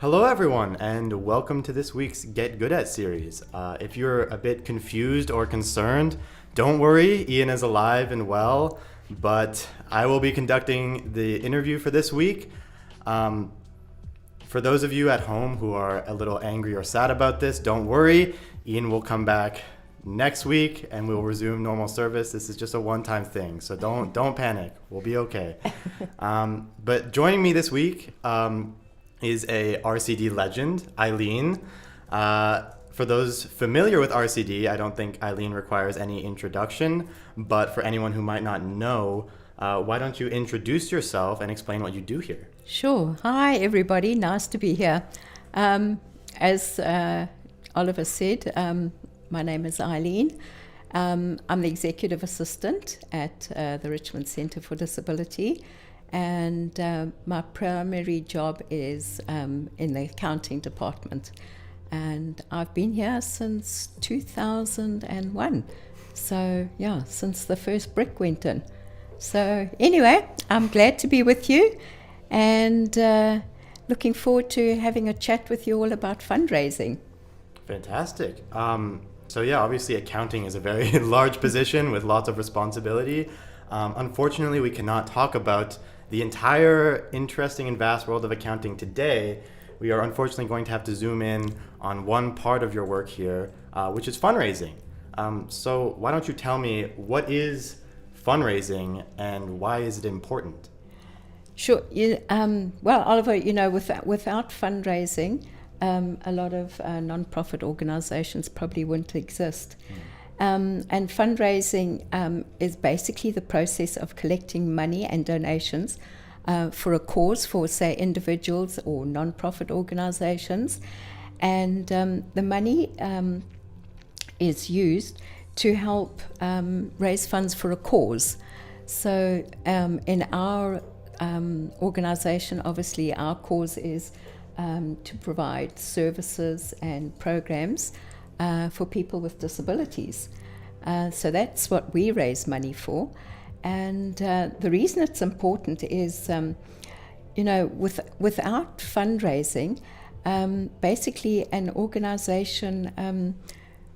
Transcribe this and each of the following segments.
Hello, everyone, and welcome to this week's Get Good At series. If you're a bit confused or concerned, don't worry, Ian is alive and well, but I will be conducting the interview for this week. For those of you at home who are a little angry or sad about this, don't worry, Ian will come back next week and we'll resume normal service. This is just a one-time thing, so don't panic. We'll be okay. But joining me this week is a RCD legend, Eileen. For those familiar with RCD, I don't think Eileen requires any introduction, but for anyone who might not know, why don't you introduce yourself and explain what you do here? Sure. Hi, everybody. Nice to be here. As Oliver said, my name is Eileen. I'm the executive assistant at the Richmond Centre for Disability, and my primary job is in the accounting department. And I've been here since 2001. So, yeah, since the first brick went in. So, anyway, I'm glad to be with you and looking forward to having a chat with you all about fundraising. Fantastic. So yeah, obviously accounting is a very large position with lots of responsibility. Unfortunately, we cannot talk about the entire interesting and vast world of accounting today. We are unfortunately going to have to zoom in on one part of your work here, which is fundraising. So why don't you tell me, what is fundraising and why is it important? Sure. Well, Oliver, without fundraising, a lot of non-profit organizations probably wouldn't exist. And fundraising is basically the process of collecting money and donations for a cause, for, say, individuals or non-profit organizations. And the money is used to help raise funds for a cause. So in our organization, obviously our cause is to provide services and programs for people with disabilities. So that's what we raise money for. And the reason it's important is, without fundraising, basically an organization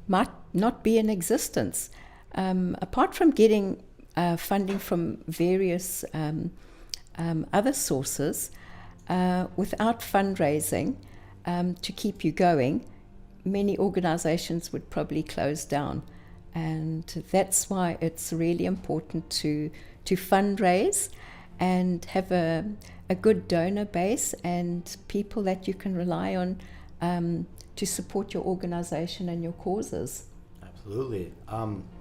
might not be in existence. Apart from getting funding from various other sources, without fundraising to keep you going, many organizations would probably close down. And that's why it's really important to fundraise and have a good donor base and people that you can rely on to support your organization and your causes. Absolutely.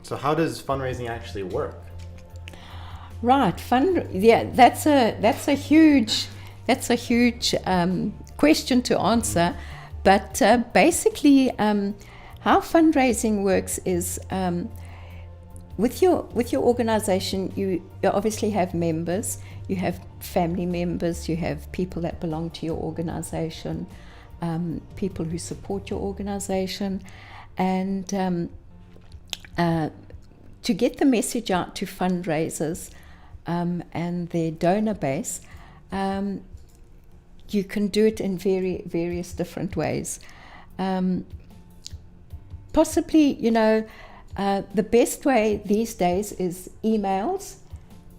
So how does fundraising actually work? Right, that's a huge question to answer, but basically, how fundraising works is with your organization, you obviously have members, you have family members, you have people that belong to your organization, people who support your organization, and to get the message out to fundraisers and their donor base, you can do it in various different ways. Possibly, the best way these days is emails,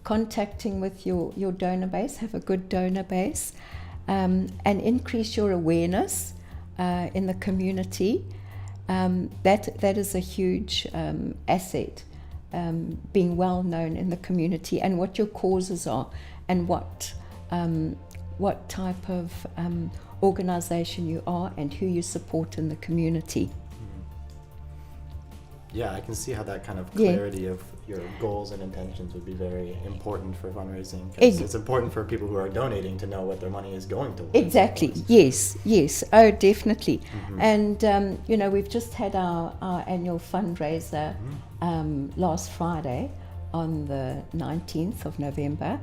contacting with your donor base, have a good donor base, and increase your awareness in the community. That is a huge asset, being well known in the community and what your causes are and what type of organization you are and who you support in the community. Yeah, I can see how that kind of clarity of your goals and intentions would be very important for fundraising. It's important for people who are donating to know what their money is going towards. Exactly. Yes. Oh, definitely. Mm-hmm. And we've just had our annual fundraiser last Friday on the 19th of November,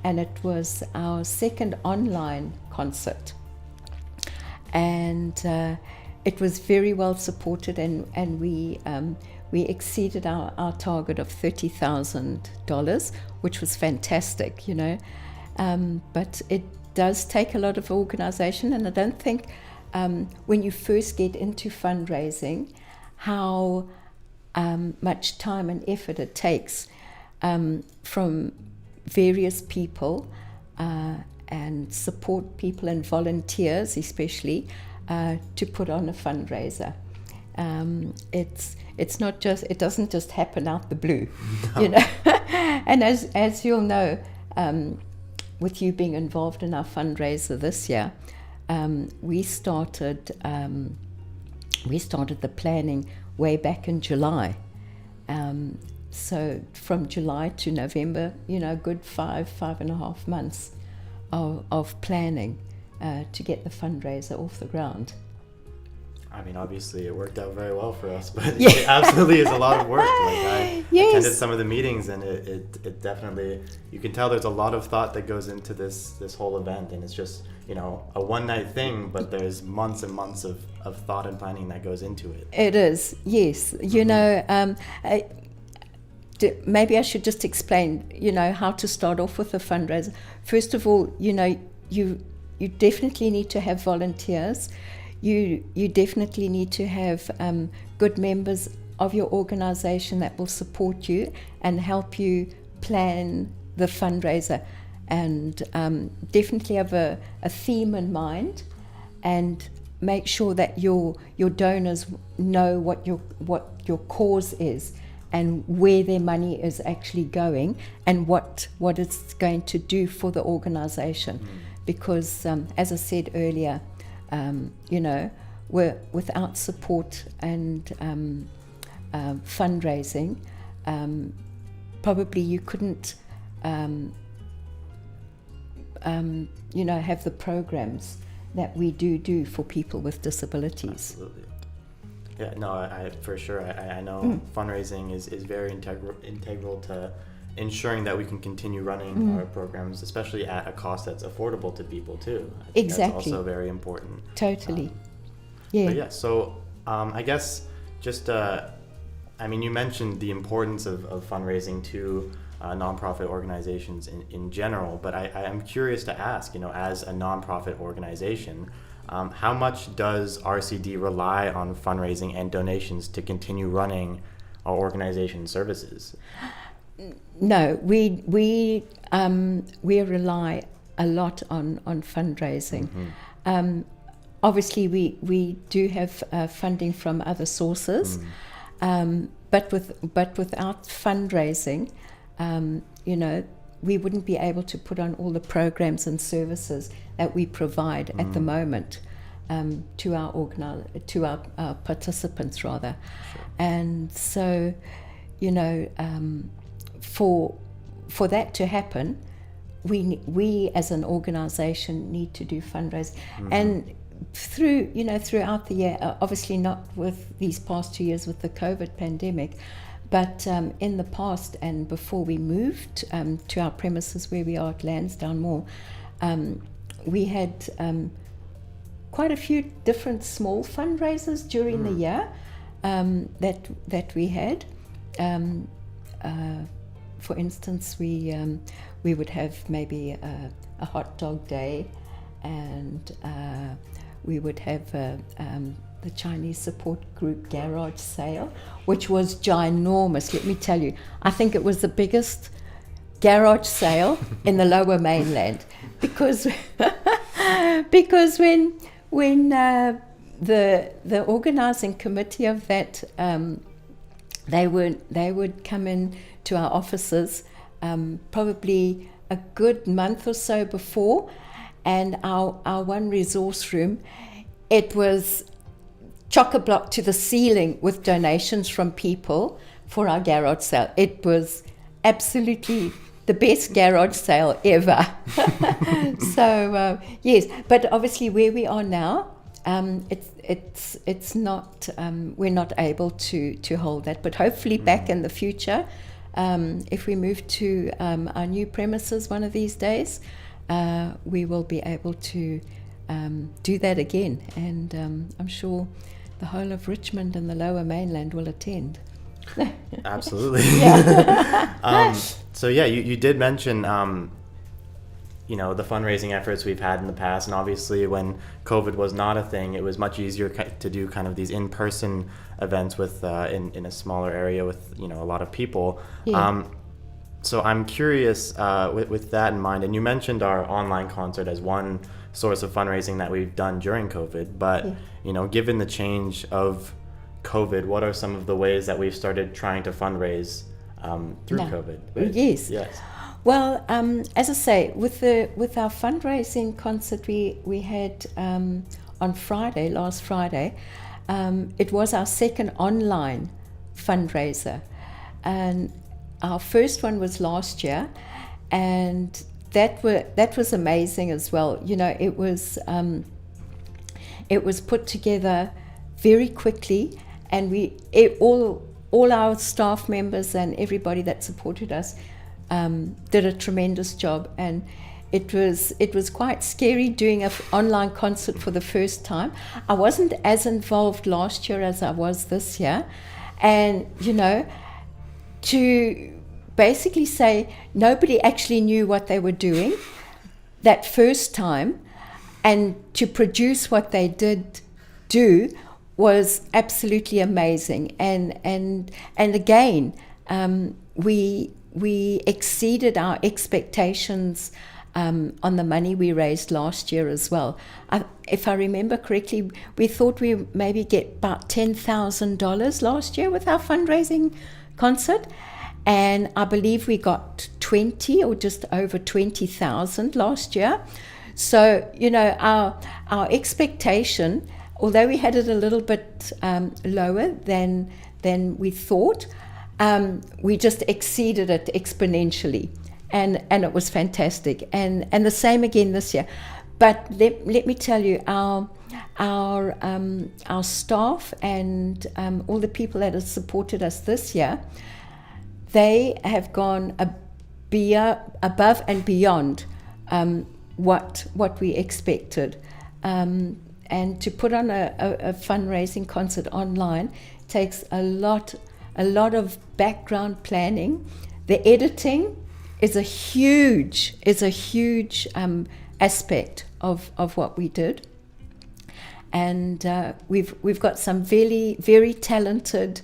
and it was our second online concert. And it was very well supported, and we exceeded our target of $30,000, which was fantastic, but does take a lot of organization, and I don't think when you first get into fundraising how much time and effort it takes from various people and support people and volunteers especially to put on a fundraiser. It's not just, it doesn't just happen out the blue, no. You know. And as you'll know, with you being involved in our fundraiser this year, we started the planning way back in July. So from July to November, you know, good 5.5 months of planning to get the fundraiser off the ground. I mean, obviously it worked out very well for us, but it absolutely is a lot of work. Like I attended some of the meetings, and it definitely, you can tell there's a lot of thought that goes into this whole event, and it's just, you know, a one-night thing, but there's months and months of thought and planning that goes into it. It is, yes. You know, maybe I should just explain, you know, how to start off with a fundraiser. First of all, you know, you definitely need to have volunteers. You definitely need to have good members of your organization that will support you and help you plan the fundraiser, and definitely have a theme in mind, and make sure that your donors know what your cause is and where their money is actually going, and what it's going to do for the organization. Because as I said earlier, you know, without support and fundraising, probably you couldn't, you know, have the programs that we do for people with disabilities. Absolutely. Yeah, no, I for sure. I know fundraising is very integral to ensuring that we can continue running our programs, especially at a cost that's affordable to people too. I think exactly. That's also very important. Totally. Yeah. But yeah, so I guess just, I mean, you mentioned the importance of fundraising to nonprofit organizations in general, but I'm curious to ask, you know, as a nonprofit organization, how much does RCD rely on fundraising and donations to continue running our organization services? No, we rely a lot on fundraising. Obviously, we do have funding from other sources, but without fundraising, you know, we wouldn't be able to put on all the programs and services that we provide at the moment to our participants rather. Sure. And so, you know, for that to happen, we as an organization need to do fundraising. And throughout the year, obviously not with these past 2 years with the COVID pandemic, but in the past and before we moved to our premises where we are at Lansdowne Mall, we had quite a few different small fundraisers during the year that we had. For instance, we would have maybe a hot dog day, and we would have the Chinese support group garage sale, which was ginormous. Let me tell you, I think it was the biggest garage sale in the Lower Mainland, because when the organizing committee of that, they would come in to our offices probably a good month or so before, and our one resource room, it was chock-a-block to the ceiling with donations from people for our garage sale. It was absolutely the best garage sale ever. So yes, but obviously where we are now, it's not, we're not able to hold that, but hopefully back in the future, if we move to our new premises one of these days, we will be able to do that again, and I'm sure the whole of Richmond and the Lower Mainland will attend. Absolutely. Yeah. So yeah, you did mention the fundraising efforts we've had in the past, and obviously when COVID was not a thing, it was much easier to do kind of these in-person events with in a smaller area with a lot of people. Yeah. So I'm curious, with that in mind, and you mentioned our online concert as one source of fundraising that we've done during COVID, but given the change of COVID, what are some of the ways that we've started trying to fundraise through COVID? Right? Yes. Yes. Well, as I say, with our fundraising concert we had on last Friday, it was our second online fundraiser, and our first one was last year, and that was amazing as well. It was put together very quickly, and all our staff members and everybody that supported us did a tremendous job, and it was quite scary doing an online concert for the first time. I wasn't as involved last year as I was this year, and to basically say nobody actually knew what they were doing that first time, and to produce what they did do was absolutely amazing. And again, we exceeded our expectations on the money we raised last year as well. If I remember correctly, we thought we maybe get about $10,000 last year with our fundraising concert, and I believe we got 20 or just over 20,000 last year. So our expectation, although we had it a little bit lower than we thought, we just exceeded it exponentially, and it was fantastic. And the same again this year. But let me tell you, our staff and all the people that have supported us this year, they have gone above and beyond what we expected. And to put on a fundraising concert online takes a lot of background planning. The editing is a huge aspect of what we did, and we've got some very, very talented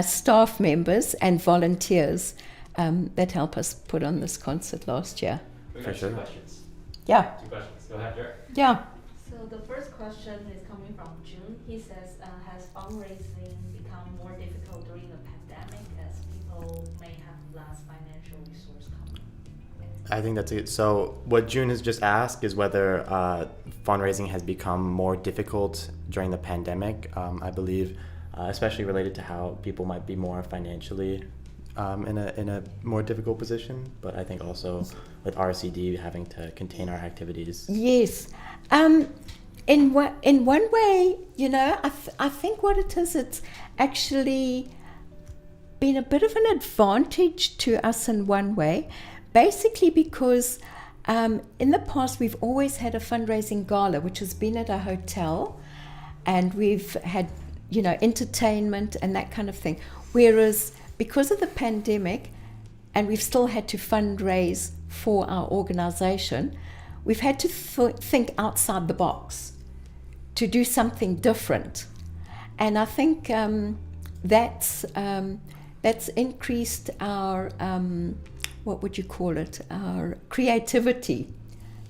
staff members and volunteers that help us put on this concert last year. For sure. Two questions. Yeah. Go ahead, Jared. Yeah. So the first question is coming from June. He says, has fundraising become more difficult during the pandemic as people may have less financial resource coming? I think that's it. So what June has just asked is whether fundraising has become more difficult during the pandemic. I believe, especially related to how people might be more financially in a more difficult position, but I think also with RCD having to contain our activities. Yes. In one way, I think what it is, it's actually been a bit of an advantage to us in one way, basically because in the past we've always had a fundraising gala, which has been at a hotel, and we've had entertainment and that kind of thing. Whereas because of the pandemic, and we've still had to fundraise for our organization, we've had to think outside the box to do something different. And I think that's increased our, what would you call it, our creativity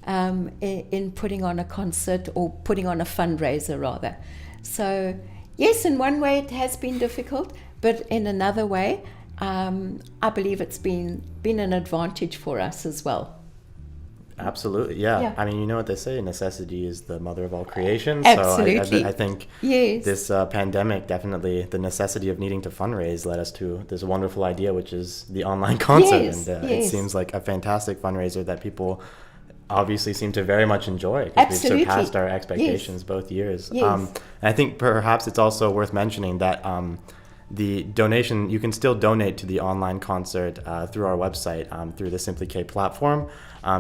in putting on a concert, or putting on a fundraiser rather. So yes, in one way it has been difficult, but in another way, I believe it's been an advantage for us as well. Absolutely, yeah. Yeah. I mean, you know what they say, necessity is the mother of all creation. Absolutely. So I think Yes. this pandemic, definitely the necessity of needing to fundraise led us to this wonderful idea, which is the online concert. Yes, And yes. it seems like a fantastic fundraiser that people obviously seem to very much enjoy, because we've Absolutely. surpassed our expectations both years. Yes. And I think perhaps it's also worth mentioning that the donation, you can still donate to the online concert through our website, through the Simply K platform.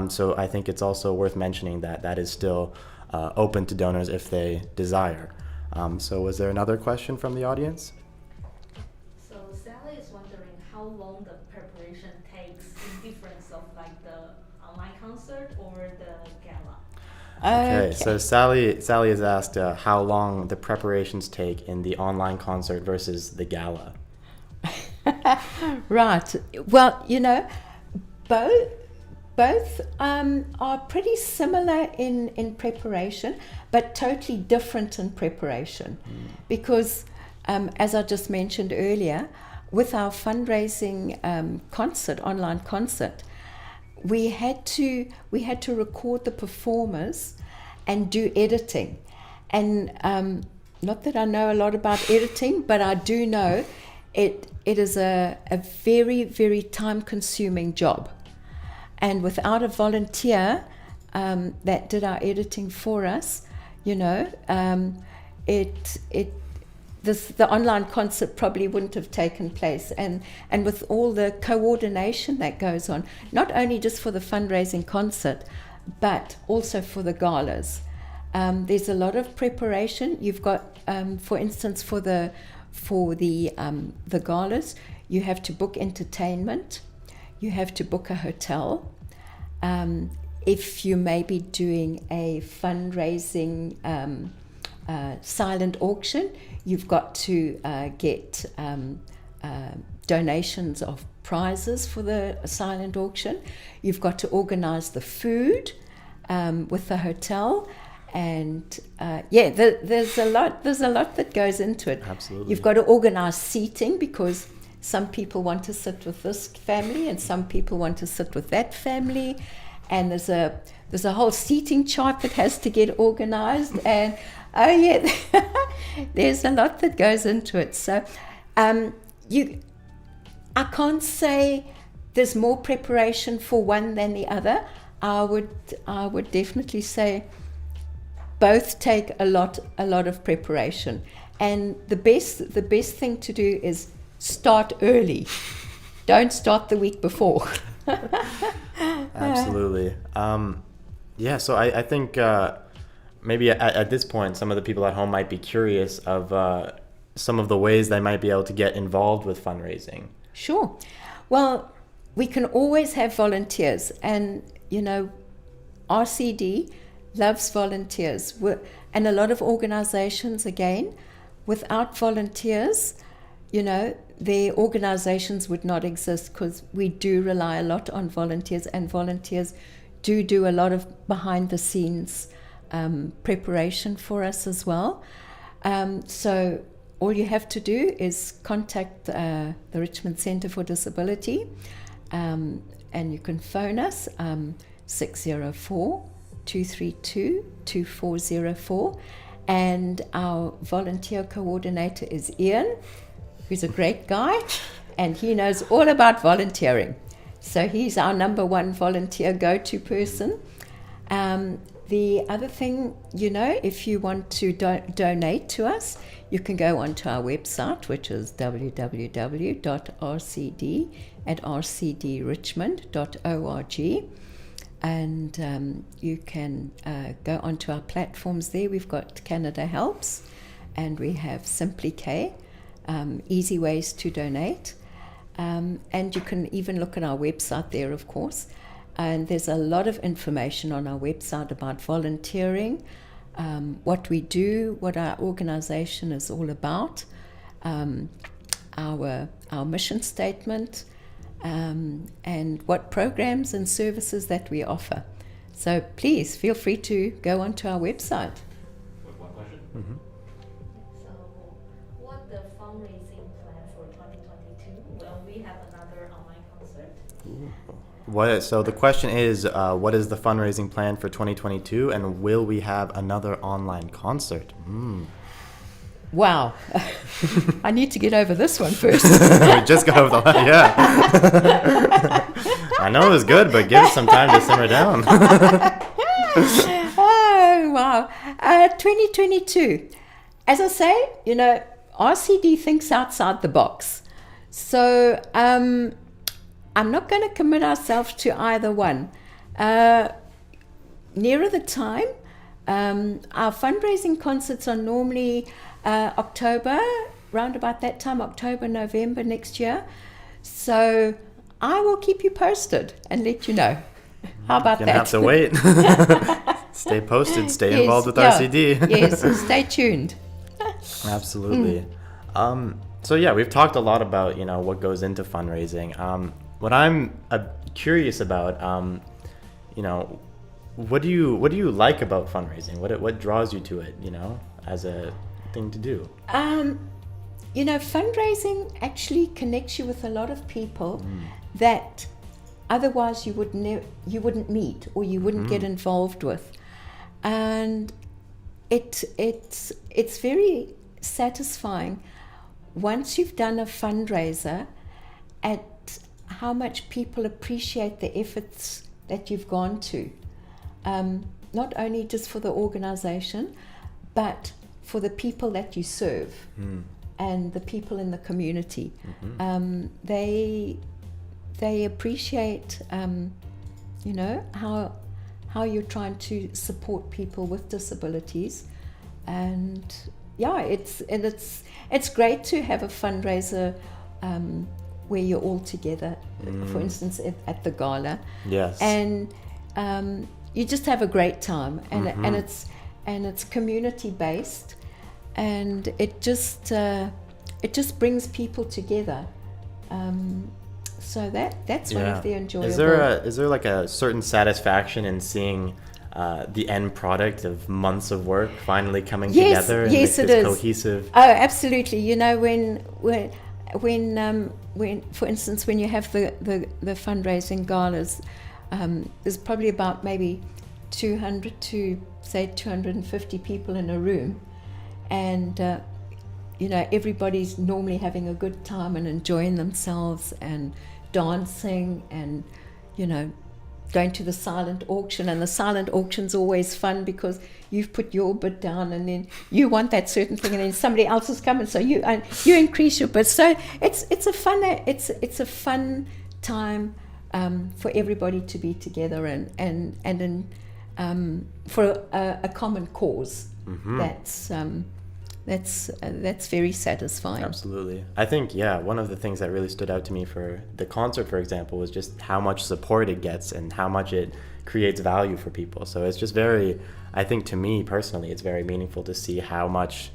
So I think it's also worth mentioning that that is still open to donors if they desire. So was there another question from the audience? So Sally is wondering how long the preparation takes in difference of like the online concert or the gala? Okay, so Sally has asked how long the preparations take in the online concert versus the gala. Right. Well, both are pretty similar in preparation, but totally different in preparation. Because, as I just mentioned earlier, with our fundraising online concert, we had to record the performers and do editing. And not that I know a lot about editing, but I do know it is a very, very time-consuming job. And without a volunteer that did our editing for us, the online concert probably wouldn't have taken place. And with all the coordination that goes on, not only just for the fundraising concert, but also for the galas. There's a lot of preparation. You've got, for instance, for the galas, you have to book entertainment, you have to book a hotel. If you may be doing a fundraising silent auction, you've got to get donations of prizes for the silent auction. You've got to organize the food with the hotel. And there's a lot that goes into it. Absolutely. You've got to organize seating, because some people want to sit with this family and some people want to sit with that family, and there's a whole seating chart that has to get organized, and there's a lot that goes into it. So I can't say there's more preparation for one than the other. I would definitely say both take a lot of preparation, and the best thing to do is start early. Don't start the week before. Absolutely. So I think maybe at this point, some of the people at home might be curious of some of the ways they might be able to get involved with fundraising. Sure. Well, we can always have volunteers, and RCD loves volunteers, and a lot of organizations, again, without volunteers, their organizations would not exist, because we do rely a lot on volunteers, and volunteers do a lot of behind the scenes preparation for us as well. So all you have to do is contact the Richmond Centre for Disability, and you can phone us 604-232-2404, and our volunteer coordinator is Ian, who's a great guy, and he knows all about volunteering. So he's our number one volunteer go-to person. The other thing, if you want to donate to us, you can go onto our website, which is www.rcd@rcdrichmond.org. And you can go onto our platforms there. We've got Canada Helps, and we have Simply K, easy ways to donate. And you can even look at our website there, of course. And there's a lot of information on our website about volunteering, what we do, what our organization is all about, our mission statement, and what programs and services that we offer. So please feel free to go onto our website. One question? Mm-hmm. So, what the fundraising plan for 2022? Will we have another online concert? So the question is, what is the fundraising plan for 2022, and will we have another online concert? Wow. I need to get over this one first. We just got over the line, yeah. I know it was good, but give it some time to simmer down. Oh, wow. 2022. As I say, RCD thinks outside the box. So I'm not going to commit ourselves to either one. Nearer the time, our fundraising concerts are normally October, round about that time, October, November next year. So I will keep you posted and let you know. How about Gonna that? have to wait. Stay posted. Stay Yes, involved with yeah. RCD. Yes, stay tuned. Absolutely. So yeah, we've talked a lot about what goes into fundraising. What I'm curious about, what do you like about fundraising? What draws you to it? As a thing to do. Fundraising actually connects you with a lot of people that otherwise you wouldn't meet or you wouldn't get involved with, and it's very satisfying once you've done a fundraiser at how much people appreciate the efforts that you've gone to, not only just for the organization but for the people that you serve and the people in the community. They appreciate how you're trying to support people with disabilities, and it's great to have a fundraiser where you're all together, for instance at the gala. Yes. And you just have a great time, and it's community based, and it just brings people together. So that's one of the enjoyable. Is there like a certain satisfaction in seeing the end product of months of work finally coming together and yes, make it this is. cohesive? Oh, absolutely. When for instance, when you have the fundraising galas, there's probably about maybe 200 to say 250 people in a room, and everybody's normally having a good time and enjoying themselves and dancing and going to the silent auction. And the silent auction's always fun because you've put your bid down and then you want that certain thing and then somebody else is coming, so you increase your bid. So it's a fun time for everybody to be together and for a common cause. That's very satisfying. Absolutely. I think, one of the things that really stood out to me for the concert, for example, was just how much support it gets and how much it creates value for people. So it's just I think to me personally, it's very meaningful to see how much,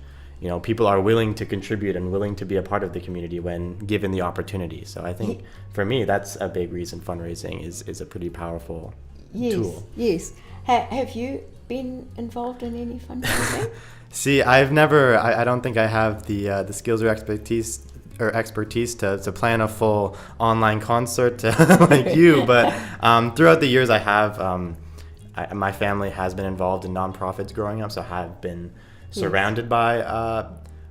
people are willing to contribute and willing to be a part of the community when given the opportunity. So I think for me, that's a big reason fundraising is a pretty powerful tool. Yes. Have you been involved in any fundraising? See, I've never. I don't think I have the skills or expertise to plan a full online concert like you. But throughout the years, I have. My family has been involved in nonprofits growing up, so I have been surrounded by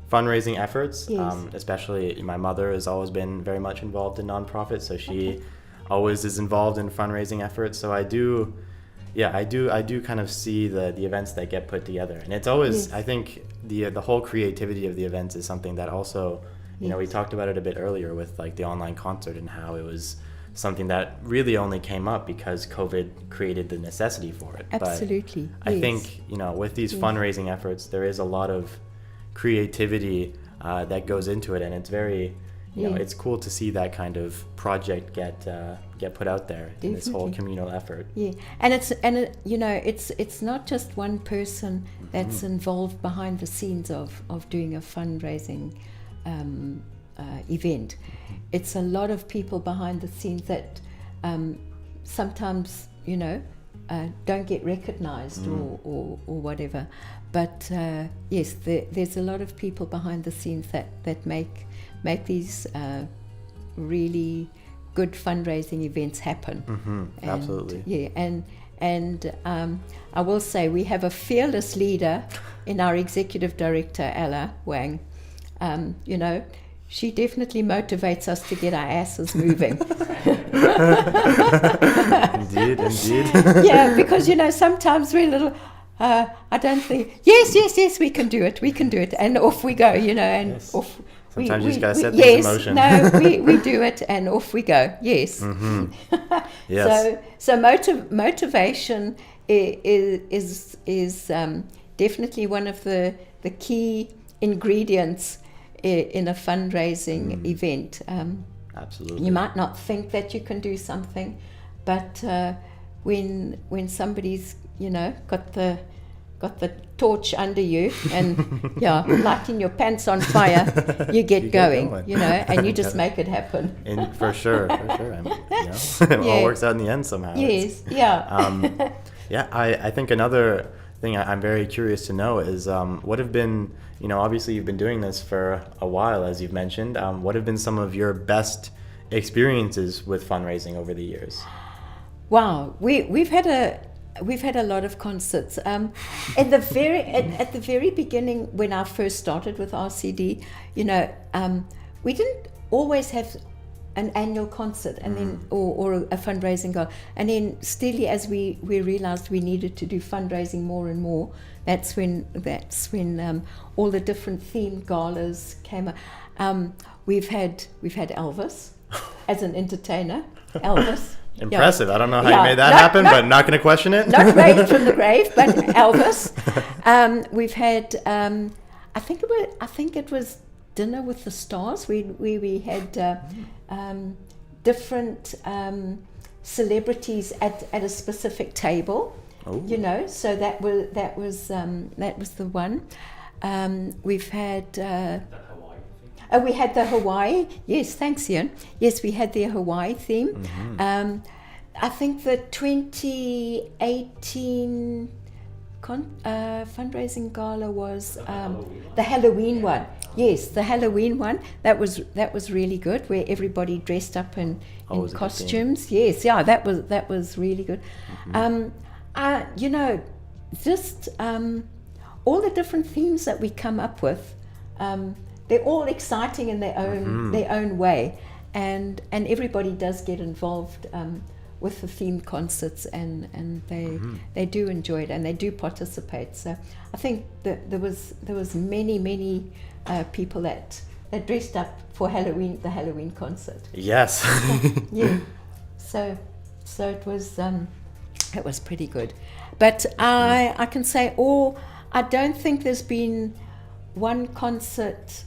fundraising efforts. Yes. Especially, my mother has always been very much involved in nonprofits, so she always is involved in fundraising efforts. So I do. Yeah, I do kind of see the events that get put together, and it's always, I think the whole creativity of the events is something that also, we talked about it a bit earlier with like the online concert and how it was something that really only came up because COVID created the necessity for it. Absolutely. But I think, with these fundraising efforts, there is a lot of creativity that goes into it, and it's very, it's cool to see that kind of project get put out there in this whole communal effort. Yeah, and it's not just one person that's involved behind the scenes of doing a fundraising event. It's a lot of people behind the scenes that sometimes don't get recognized or whatever. But yes, there's a lot of people behind the scenes that make these really good fundraising events happen. And, absolutely. Yeah, and I will say we have a fearless leader in our executive director, Ella Wang. She definitely motivates us to get our asses moving. Indeed. Yeah, because sometimes we're a little. I don't think. Yes, we can do it, and off we go. And off. Sometimes you just gotta set things in motion. No, we do it, and off we go. Yes. Yes. So motivation is definitely one of the key ingredients in a fundraising event. Absolutely. You might not think that you can do something, but when somebody's, you know, got the torch under you and lighting your pants on fire, you get going, you know, and you just make it happen. And for sure. I mean, it all works out in the end somehow. Yes, I think another thing I'm very curious to know is what have been, you know, obviously you've been doing this for a while, as you've mentioned. What have been some of your best experiences with fundraising over the years? Wow, we've had a lot of concerts. At the very beginning, when I first started with RCD, you know, we didn't always have an annual concert and then or a fundraising goal. And then steadily, as we realized we needed to do fundraising more and more, that's when all the different themed galas came up. We've had Elvis as an entertainer. Elvis. Impressive. Yeah. I don't know how you made that happen, but not going to question it. Not raised from the grave, but Elvis. We've had, I think it was Dinner with the Stars. We had different celebrities at a specific table. Oh. You know, so that was the one. We've had. We had the Hawaii. Yes, thanks, Ian. Yes, we had the Hawaii theme. Mm-hmm. I think the 2018 fundraising gala was the Halloween one. Yes, the Halloween one. That was really good, where everybody dressed up in costumes. Yes, that was really good. Mm-hmm. You know, just all the different themes that we come up with. They're all exciting in their own way, and everybody does get involved with the themed concerts, and they do enjoy it and they do participate. So I think that there was many people that dressed up for the Halloween concert. Yes. Yeah. So it was pretty good, but I can say I don't think there's been one concert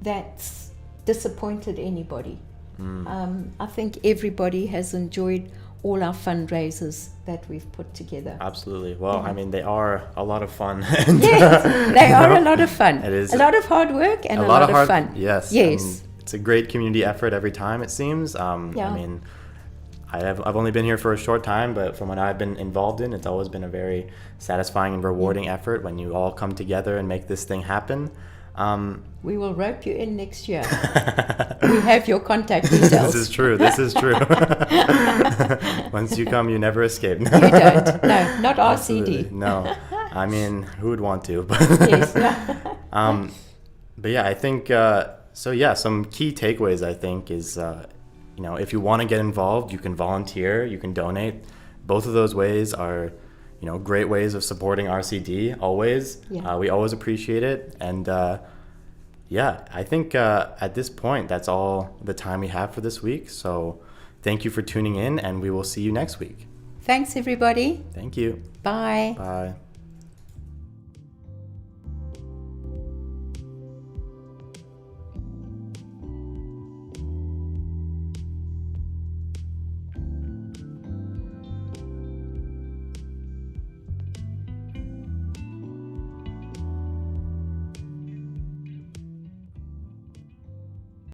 that's disappointed anybody. I think everybody has enjoyed all our fundraisers that we've put together. Absolutely. Well, I mean, they are a lot of fun. Yes, they are a lot of fun. It is a lot of hard work and a lot of fun. Yes. It's a great community effort every time, it seems. I mean, I've only been here for a short time, but from what I've been involved in, it's always been a very satisfying and rewarding effort when you all come together and make this thing happen. We will rope you in next year. We have your contact details. This is true. Once you come, you never escape. You don't. No, not RCD. No. I mean, who would want to? Yes. But yeah, I think, some key takeaways, I think, is, you know, if you want to get involved, you can volunteer, you can donate. Both of those ways are, you know, great ways of supporting RCD, always. Yeah. We always appreciate it. And I think at this point, that's all the time we have for this week. So thank you for tuning in, and we will see you next week. Thanks, everybody. Thank you. Bye. Bye.